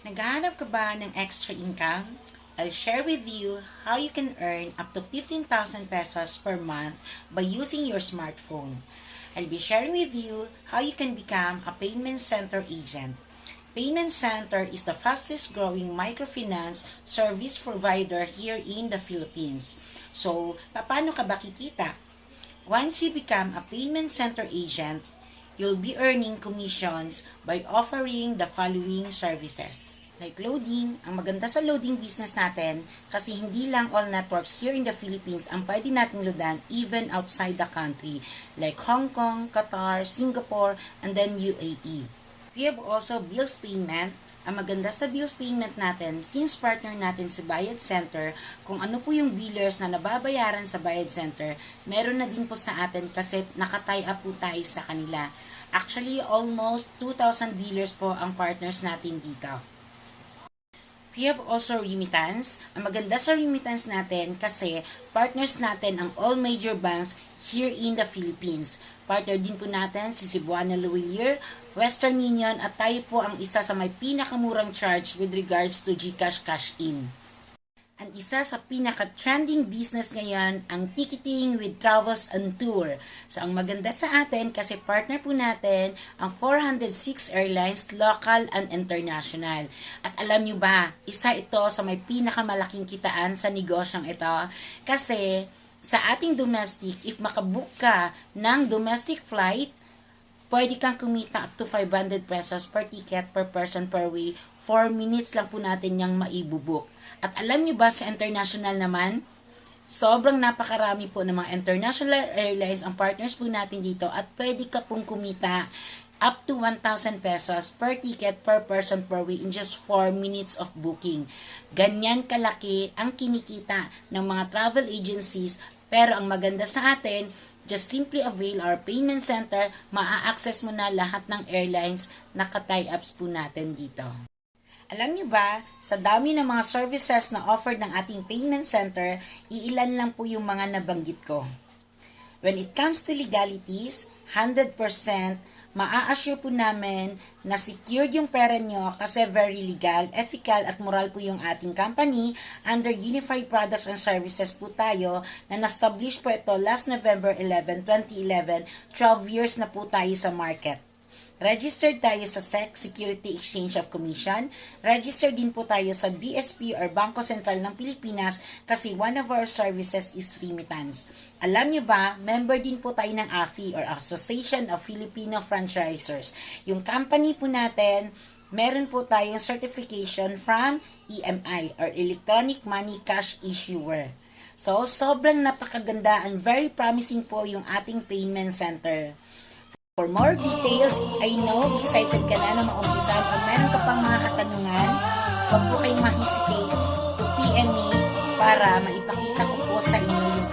Naghahanap ka ba ng extra income? I'll share with you how you can earn up to 15,000 pesos per month by using your smartphone. I'll be sharing with you how you can become a payment center agent. Payment Center is the fastest growing microfinance service provider here in the Philippines. So, paano ka ba kikita? Once you become a payment center agent, you'll be earning commissions by offering the following services. Like loading, ang maganda sa loading business natin kasi hindi lang all networks here in the Philippines ang pwede nating loadan even outside the country like Hong Kong, Qatar, Singapore, and then UAE. We have also bills payment. Ang maganda sa bills payment natin, since partner natin sa Bayad Center, kung ano po yung billers na nababayaran sa Bayad Center, meron na din po sa atin kasi nakatie up po tayo sa kanila. Actually, almost 2,000 billers po ang partners natin dito. We have also remittance. Ang maganda sa remittance natin kasi partners natin ang all major banks here in the Philippines. Partner din po natin si Cebuana Lawilier, Western Union at tayo po ang isa sa may pinakamurang charge with regards to GCash Cash In. Ang isa sa pinaka-trending business ngayon ang ticketing with travels and tour. So, ang maganda sa atin kasi partner po natin ang 406 airlines, local and international. At alam nyo ba, isa ito sa may pinakamalaking kitaan sa negosyong ito kasi sa ating domestic, if makabook ka ng domestic flight, pwede kang kumita up to 500 pesos per ticket per person per way. 4 minutes lang po natin yung maibubuk. At alam niyo ba sa international naman, sobrang napakarami po ng mga international airlines ang partners po natin dito at pwede ka pong kumita up to 1,000 pesos per ticket per person per way in just 4 minutes of booking. Ganyan kalaki ang kinikita ng mga travel agencies, pero ang maganda sa atin, just simply avail our payment center, maa-access mo na lahat ng airlines na ka-tie-ups po natin dito. Alam niyo ba, sa dami ng mga services na offered ng ating payment center, iilan lang po yung mga nabanggit ko. When it comes to legalities, 100% maa-assure po namin na secured yung pera nyo kasi very legal, ethical at moral po yung ating company. Under Unified Products and Services po tayo na na-establish po ito last November 11, 2011, 12 years na po tayo sa market. Registered tayo sa SEC, Security Exchange of Commission. Registered din po tayo sa BSP or Bangko Sentral ng Pilipinas kasi one of our services is remittance. Alam niyo ba, member din po tayo ng AFI or Association of Filipino Franchisors. Yung company po natin, meron po tayong certification from EMI or Electronic Money Cash Issuer. So, sobrang napakaganda and very promising po yung ating payment center. For more details, I know excited ka na maumpisan o meron ka pang mga katanungan, huwag po kayong ma-hesitate to PM me para maipakita ko po sa inyo yung